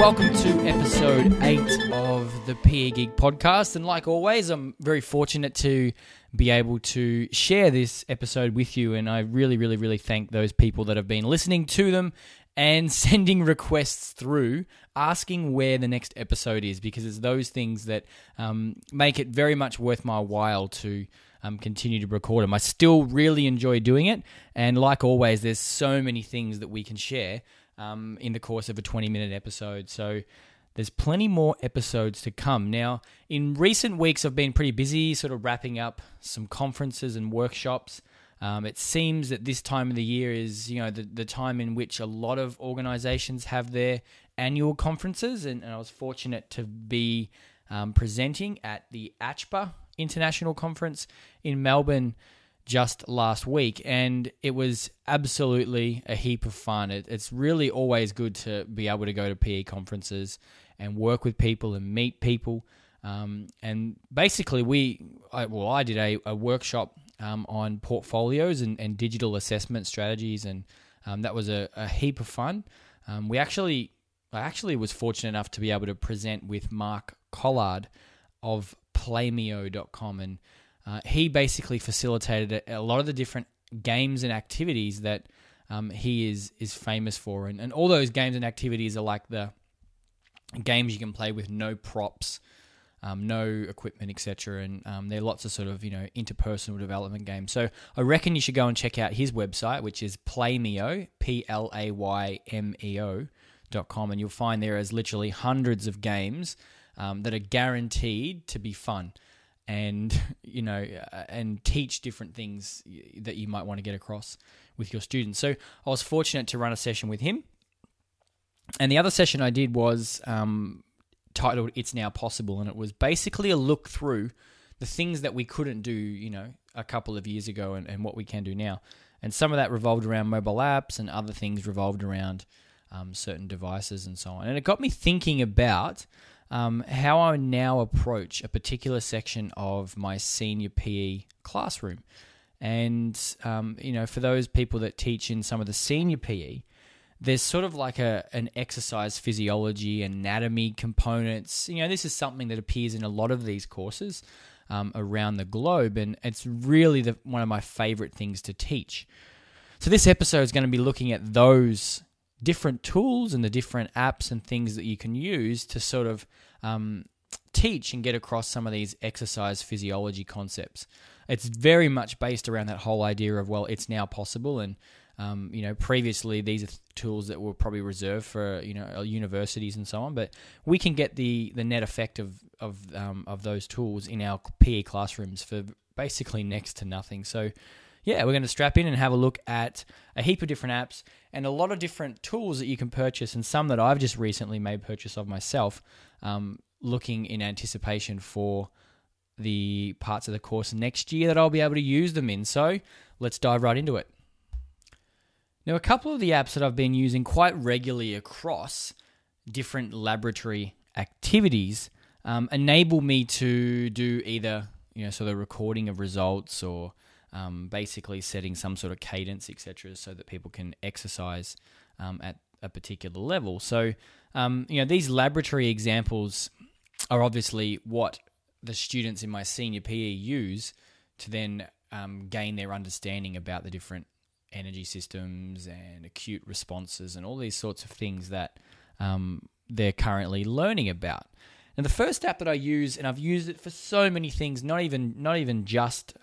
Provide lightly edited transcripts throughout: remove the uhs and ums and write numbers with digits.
welcome to episode 8 of the PE Geek Podcast. And like always, I'm very fortunate to be able to share this episode with you. And I really thank those people that have been listening to them and sending requests through, asking where the next episode is, because it's those things that make it very much worth my while to continue to record them. I still really enjoy doing it. And like always, there's so many things that we can share in the course of a 20-minute episode. So there's plenty more episodes to come. Now, in recent weeks, I've been pretty busy sort of wrapping up some conferences and workshops. It seems that this time of the year is, the time in which a lot of organizations have their annual conferences, and I was fortunate to be presenting at the ACHPA International Conference in Melbourne just last week, and it was absolutely a heap of fun. It's really always good to be able to go to PE conferences and work with people and meet people. And basically, I did a workshop on portfolios and digital assessment strategies, and that was a heap of fun. I actually was fortunate enough to be able to present with Mark Collard of playmeo.com, and he basically facilitated a lot of the different games and activities that he is famous for. And all those games and activities are like the games you can play with no props, no equipment, etc. And there are lots of sort of, interpersonal development games. So I reckon you should go and check out his website, which is playmeo, playmeo.com. And you'll find there is literally hundreds of games that are guaranteed to be fun, and and teach different things that you might want to get across with your students. So I was fortunate to run a session with him, and the other session I did was titled "It's Now Possible," and it was basically a look through the things that we couldn't do, a couple of years ago, and what we can do now. And some of that revolved around mobile apps, and other things revolved around certain devices and so on. And it got me thinking about how I now approach a particular section of my senior PE classroom. And, for those people that teach in some of the senior PE, there's sort of like an exercise physiology, anatomy components. This is something that appears in a lot of these courses around the globe, and it's really one of my favorite things to teach. So this episode is going to be looking at those different tools and the different apps and things that you can use to sort of teach and get across some of these exercise physiology concepts. It's very much based around that whole idea of, it's now possible. And, previously these are tools that were probably reserved for, universities and so on, but we can get the net effect of those tools in our PE classrooms for basically next to nothing. So yeah, we're going to strap in and have a look at a heap of different apps and a lot of different tools that you can purchase, and some that I've just recently made purchase of myself, looking in anticipation for the parts of the course next year that I'll be able to use them in. So let's dive right into it. Now, a couple of the apps that I've been using quite regularly across different laboratory activities enable me to do either, sort of recording of results, or basically setting some sort of cadence, etc., so that people can exercise at a particular level. So, these laboratory examples are obviously what the students in my senior PE use to then gain their understanding about the different energy systems and acute responses and all these sorts of things that they're currently learning about. And the first app that I use, and I've used it for so many things, not even just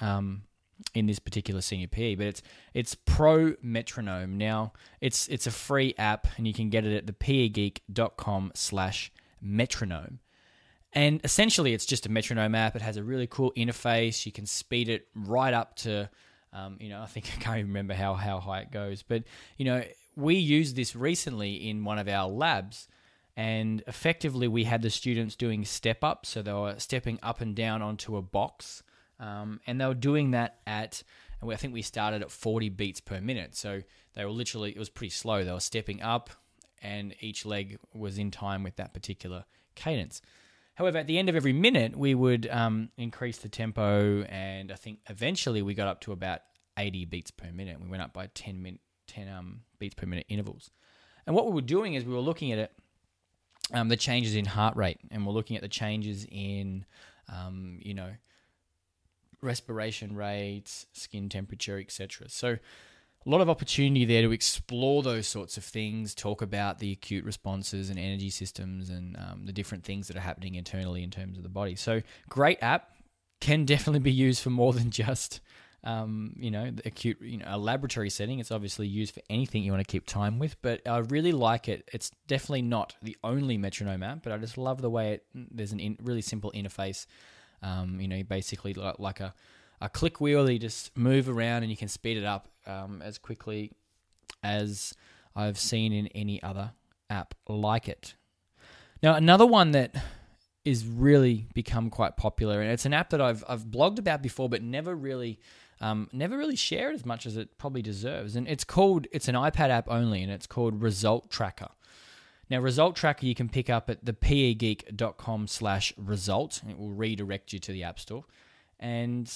in this particular senior PE, but it's Pro Metronome. Now, it's a free app, and you can get it at the pegeek.com/metronome. And essentially, it's just a metronome app. It has a really cool interface. You can speed it right up to, I think I can't even remember how high it goes. But, we used this recently in one of our labs, and effectively we had the students doing step up. So they were stepping up and down onto a box. And they were doing that I think we started at 40 beats per minute. So they were literally, it was pretty slow. They were stepping up, and each leg was in time with that particular cadence. However, at the end of every minute, we would increase the tempo, and I think eventually we got up to about 80 beats per minute. We went up by 10 beats per minute intervals. And what we were doing is we were looking at it the changes in heart rate, and we're looking at the changes in, respiration rates, skin temperature, etc. So a lot of opportunity there to explore those sorts of things, talk about the acute responses and energy systems and the different things that are happening internally in terms of the body. So great app, can definitely be used for more than just, the acute, a laboratory setting. It's obviously used for anything you want to keep time with, but I really like it. It's definitely not the only metronome app, but I just love the way there's really simple interface. Basically like a click wheel that you just move around and you can speed it up as quickly as I've seen in any other app like it. Now, another one that is really become quite popular, and it's an app that I've blogged about before, but never really shared as much as it probably deserves. And it's an iPad app only, and it's called Result Tracker. Now, Result Tracker you can pick up at the pegeek.com/result. It will redirect you to the App Store. And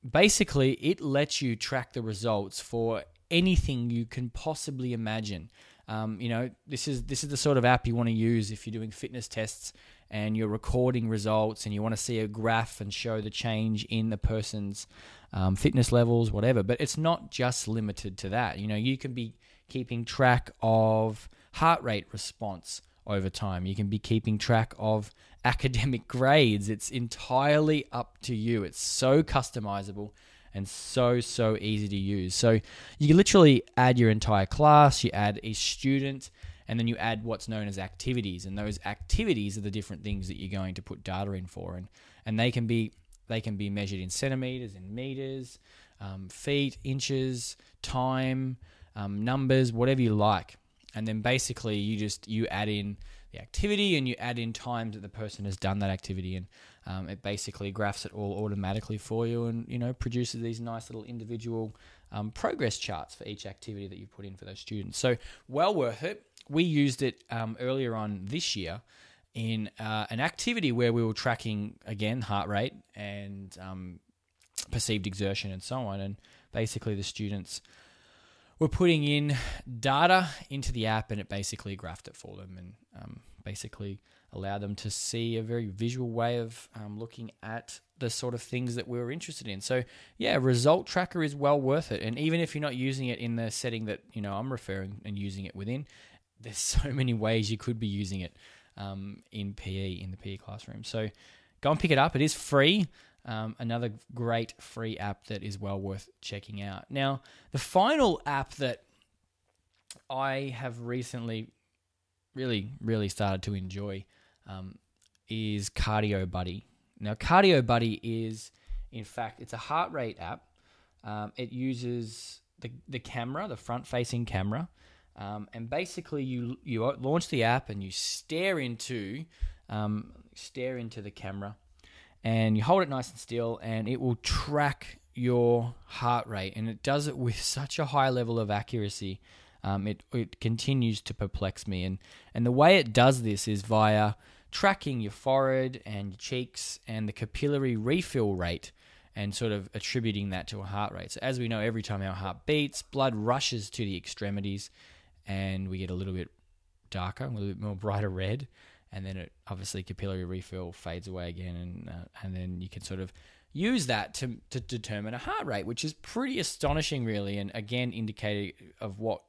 basically, it lets you track the results for anything you can possibly imagine. This is the sort of app you want to use if you're doing fitness tests and you're recording results and you want to see a graph and show the change in the person's fitness levels, whatever. But it's not just limited to that. You can be keeping track of heart rate response over time. You can be keeping track of academic grades. It's entirely up to you. It's so customizable and so easy to use. So you literally add your entire class, you add a student, and then you add what's known as activities. And those activities are the different things that you're going to put data in for. And they can be measured in centimeters, in meters, feet, inches, time, numbers, whatever you like. And then basically you add in the activity and you add in times that the person has done that activity, and it basically graphs it all automatically for you, and produces these nice little individual progress charts for each activity that you put in for those students. So well worth it. We used it earlier on this year in an activity where we were tracking again heart rate and perceived exertion and so on, and basically the students we're putting in data into the app, and it basically graphed it for them and basically allowed them to see a very visual way of looking at the sort of things that we were interested in. So yeah, Result Tracker is well worth it. And even if you're not using it in the setting that I'm referring and using it within, there's so many ways you could be using it in the PE classroom. So go and pick it up. It is free. Another great free app that is well worth checking out. Now, the final app that I have recently really started to enjoy is Cardio Buddy. Now, Cardio Buddy is, in fact, it's a heart rate app. It uses the camera, the front-facing camera, and basically you launch the app and you stare into the camera. And you hold it nice and still, and it will track your heart rate. And it does it with such a high level of accuracy. It continues to perplex me. And the way it does this is via tracking your forehead and your cheeks and the capillary refill rate, and sort of attributing that to a heart rate. So as we know, every time our heart beats, blood rushes to the extremities, and we get a little bit darker, a little bit more brighter red. And then obviously capillary refill fades away again, and then you can sort of use that to determine a heart rate, which is pretty astonishing, really, and again indicative of what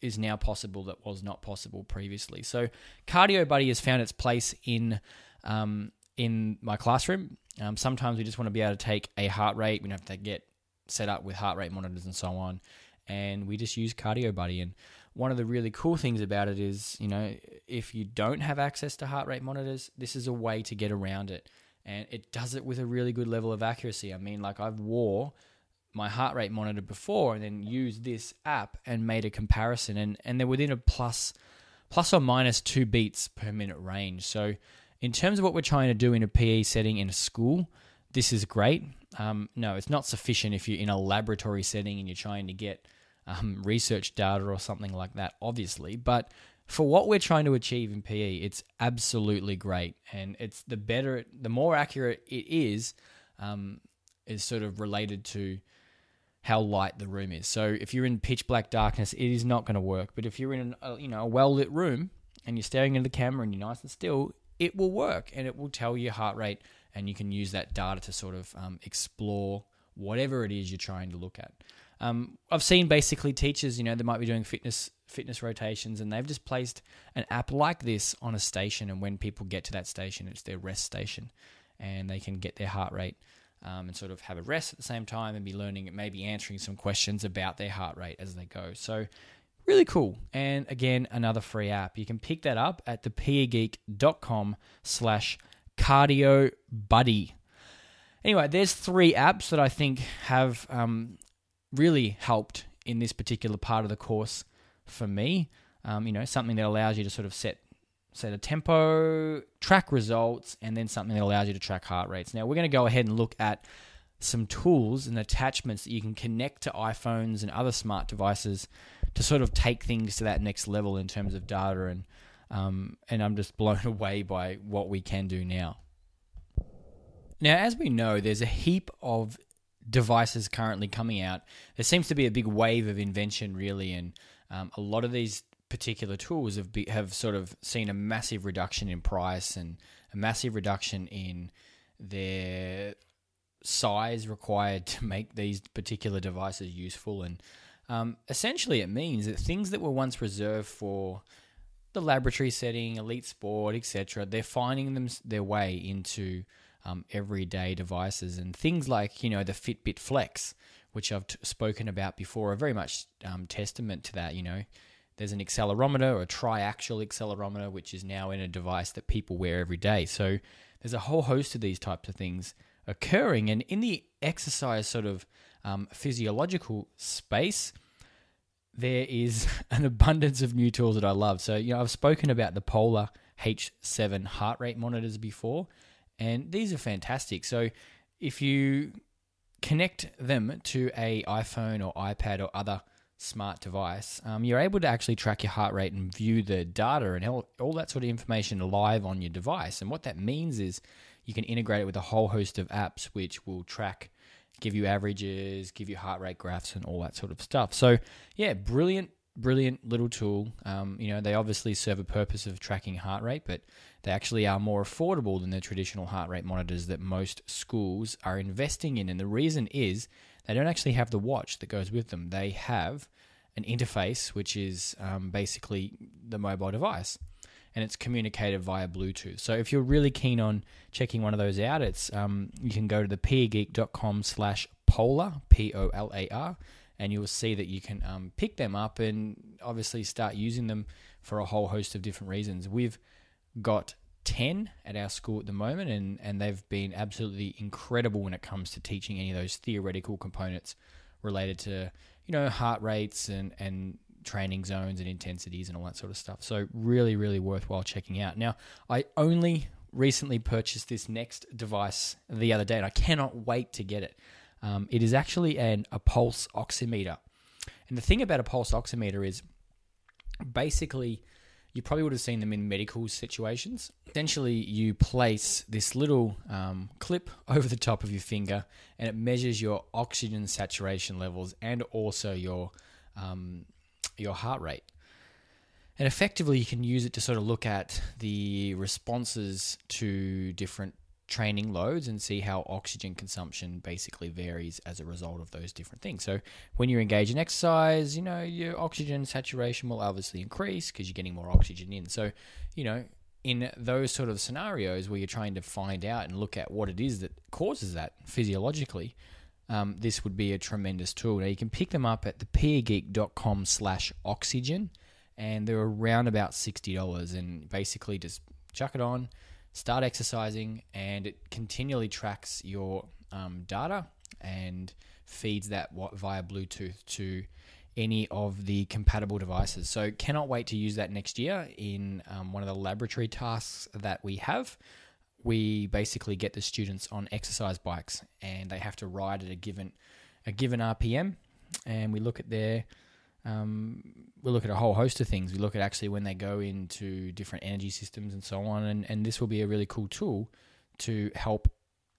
is now possible that was not possible previously. So Cardio Buddy has found its place in my classroom. Sometimes we just want to be able to take a heart rate. We don't have to get set up with heart rate monitors and so on, and we just use Cardio Buddy. And one of the really cool things about it is, if you don't have access to heart rate monitors, this is a way to get around it. And it does it with a really good level of accuracy. I mean, like, I've wore my heart rate monitor before and then used this app and made a comparison. And they're within a plus or minus 2 beats per minute range. So in terms of what we're trying to do in a PE setting in a school, this is great. No, it's not sufficient if you're in a laboratory setting and you're trying to get research data or something like that, obviously. But for what we're trying to achieve in PE, it's absolutely great. And it's the more accurate it is sort of related to how light the room is. So if you're in pitch black darkness, it is not going to work. But if you're in a well-lit room, and you're staring into the camera and you're nice and still, it will work and it will tell you your heart rate, and you can use that data to sort of explore whatever it is you're trying to look at. I've seen basically teachers, they might be doing fitness rotations, and they've just placed an app like this on a station, and when people get to that station, it's their rest station, and they can get their heart rate and sort of have a rest at the same time and be learning, maybe answering some questions about their heart rate as they go. So really cool. And again, another free app. You can pick that up at the pegeek.com/cardio buddy. Anyway, there's 3 apps that I think have really helped in this particular part of the course for me. Something that allows you to sort of set a tempo, track results, and then something that allows you to track heart rates. Now, we're going to go ahead and look at some tools and attachments that you can connect to iPhones and other smart devices to sort of take things to that next level in terms of data, and I'm just blown away by what we can do now. Now, as we know, there's a heap of devices currently coming out. There seems to be a big wave of invention, really, and a lot of these particular tools have sort of seen a massive reduction in price and a massive reduction in their size required to make these particular devices useful. And essentially it means that things that were once reserved for the laboratory setting, elite sport, etc., they're finding their way into everyday devices. And things like, the Fitbit Flex, which I've spoken about before, are very much testament to that. There's an accelerometer, or a triaxial accelerometer, which is now in a device that people wear every day. So there's a whole host of these types of things occurring. And in the exercise sort of physiological space, there is an abundance of new tools that I love. So, I've spoken about the Polar H7 heart rate monitors before, and these are fantastic. So if you connect them to a iPhone or iPad or other smart device, you're able to actually track your heart rate and view the data and all that sort of information live on your device. And what that means is you can integrate it with a whole host of apps which will track, give you averages, give you heart rate graphs and all that sort of stuff. So yeah, brilliant little tool. They obviously serve a purpose of tracking heart rate, but they actually are more affordable than the traditional heart rate monitors that most schools are investing in. And the reason is they don't actually have the watch that goes with them. They have an interface, which is basically the mobile device, and it's communicated via Bluetooth. So if you're really keen on checking one of those out, it's you can go to the pegeek.com/polar, POLAR, and you'll see that you can pick them up and obviously start using them for a whole host of different reasons. We've got 10 at our school at the moment, and they've been absolutely incredible when it comes to teaching any of those theoretical components related to, heart rates and training zones and intensities and all that sort of stuff. So really, really worthwhile checking out. Now, I only recently purchased this next device the other day, and I cannot wait to get it. It is actually a pulse oximeter. And the thing about a pulse oximeter is basically, you probably would have seen them in medical situations. Essentially, you place this little clip over the top of your finger, and it measures your oxygen saturation levels and also your heart rate. And effectively, you can use it to sort of look at the responses to different training loads and see how oxygen consumption basically varies as a result of those different things. So when you're engaged in exercise, your oxygen saturation will obviously increase because you're getting more oxygen in. So, in those sort of scenarios where you're trying to find out and look at what it is that causes that physiologically, this would be a tremendous tool. Now, you can pick them up at the pegeek.com/oxygen, and they're around about $60, and basically just chuck it on, start exercising, and it continually tracks your data and feeds that via Bluetooth to any of the compatible devices. So cannot wait to use that next year in one of the laboratory tasks that we have. We basically get the students on exercise bikes, and they have to ride at a given RPM, and we look at a whole host of things. We look at actually when they go into different energy systems and so on, and this will be a really cool tool to help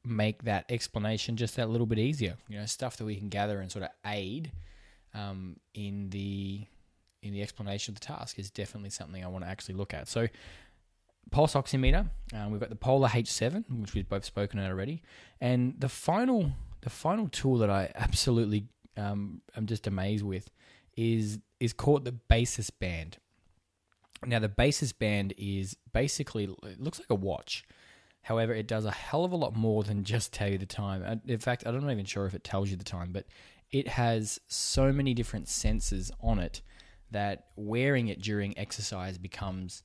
make that explanation just that little bit easier. Stuff that we can gather and sort of aid in the in the explanation of the task is definitely something I want to actually look at. So pulse oximeter, we've got the Polar H7, which we've both spoken about already, and the final tool that I absolutely am just amazed with is called the Basis Band. Now, the Basis Band is basically, it looks like a watch. However, it does a hell of a lot more than just tell you the time. In fact, I'm not even sure if it tells you the time, but it has so many different sensors on it that wearing it during exercise becomes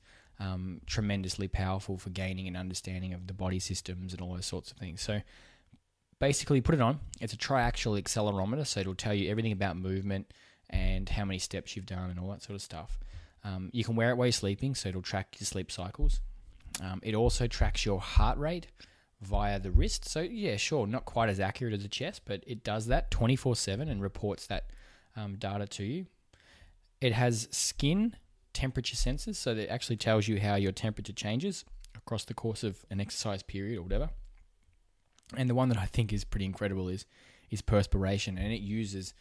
tremendously powerful for gaining an understanding of the body systems and all those sorts of things. So basically, put it on. It's a triaxial accelerometer, so it'll tell you everything about movement and how many steps you've done and all that sort of stuff. You can wear it while you're sleeping, so it'll track your sleep cycles. It also tracks your heart rate via the wrist. So yeah, sure, not quite as accurate as the chest, but it does that 24/7 and reports that data to you. It has skin temperature sensors, so that it actually tells you how your temperature changes across the course of an exercise period or whatever. And the one that I think is pretty incredible is perspiration, and it uses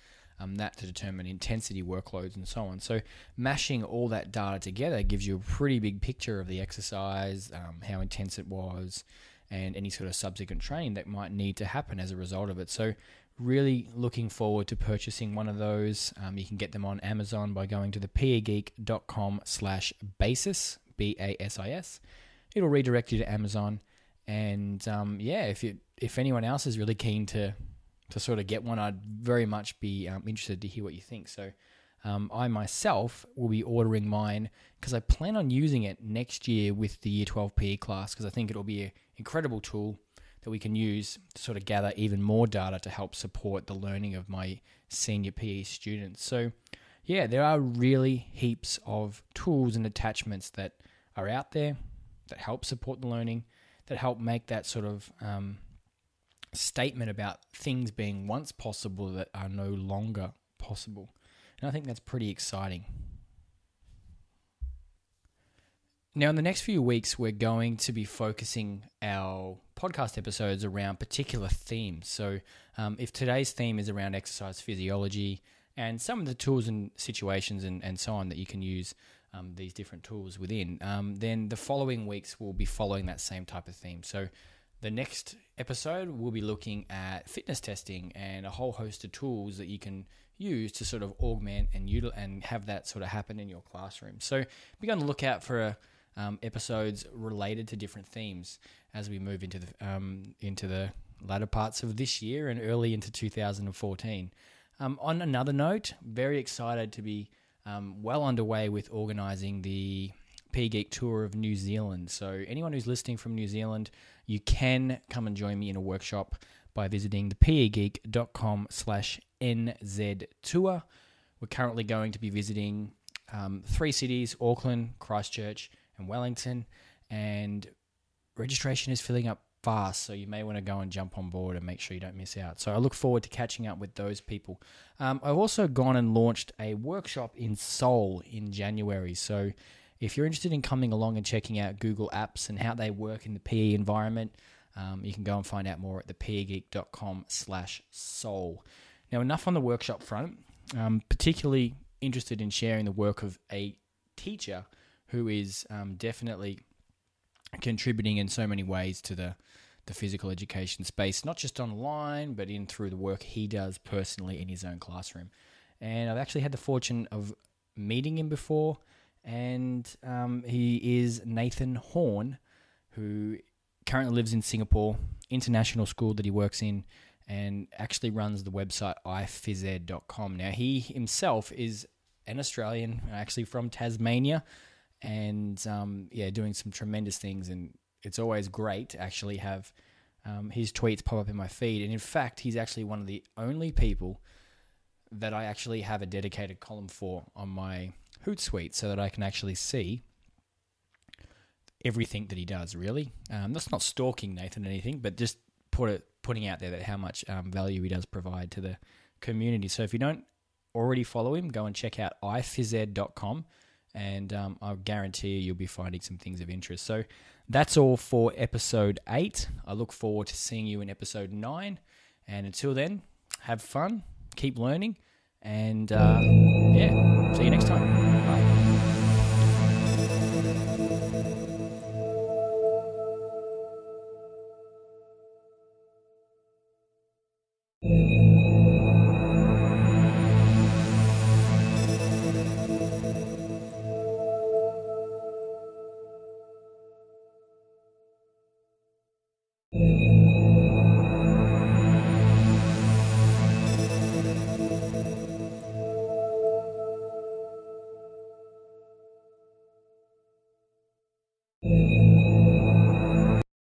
that to determine intensity, workloads, and so on. So mashing all that data together gives you a pretty big picture of the exercise, how intense it was, and any sort of subsequent training that might need to happen as a result of it. So really looking forward to purchasing one of those. You can get them on Amazon by going to the pegeek.com/basis, BASIS. It'll redirect you to Amazon. And if anyone else is really keen to sort of get one, I'd very much be interested to hear what you think. So I myself will be ordering mine because I plan on using it next year with the Year 12 PE class, because I think it'll be an incredible tool that we can use to sort of gather even more data to help support the learning of my senior PE students. So yeah, there are really heaps of tools and attachments that are out there that help support the learning, that help make that sort of statement about things being once possible that are no longer possible. And I think that's pretty exciting. Now, in the next few weeks, we're going to be focusing our podcast episodes around particular themes. So if today's theme is around exercise physiology and some of the tools and situations and so on that you can use these different tools within, then the following weeks will be following that same type of theme. So the next episode, we'll be looking at fitness testing and a whole host of tools that you can use to sort of augment and have that sort of happen in your classroom. So be on the lookout for episodes related to different themes as we move into the latter parts of this year and early into 2014. On another note, very excited to be well underway with organising the PE Geek tour of New Zealand. So anyone who's listening from New Zealand, you can come and join me in a workshop by visiting the pegeek.com/NZ tour. We're currently going to be visiting 3 cities, Auckland, Christchurch, and Wellington, and registration is filling up fast, so you may want to go and jump on board and make sure you don't miss out. So I look forward to catching up with those people. I've also gone and launched a workshop in Seoul in January, so if you're interested in coming along and checking out Google Apps and how they work in the PE environment, you can go and find out more at the pegeek.com/Seoul. Now, enough on the workshop front. Particularly interested in sharing the work of a teacher who is definitely contributing in so many ways to the physical education space, not just online, but in through the work he does personally in his own classroom. And I've actually had the fortune of meeting him before, and he is Nathan Horn, who currently lives in Singapore, international school that he works in, and actually runs the website iphysed.com. Now, he himself is an Australian, actually from Tasmania, and doing some tremendous things. And it's always great to actually have his tweets pop up in my feed. And in fact, he's actually one of the only people that I actually have a dedicated column for on my Hootsuite, so that I can actually see everything that he does, really. That's not stalking Nathan or anything, but just putting out there that how much value he does provide to the community. So if you don't already follow him, go and check out iphysed.com, and I guarantee you'll be finding some things of interest. So that's all for episode 8. I look forward to seeing you in episode 9, and until then, have fun, keep learning, And yeah, see you next time. Bye.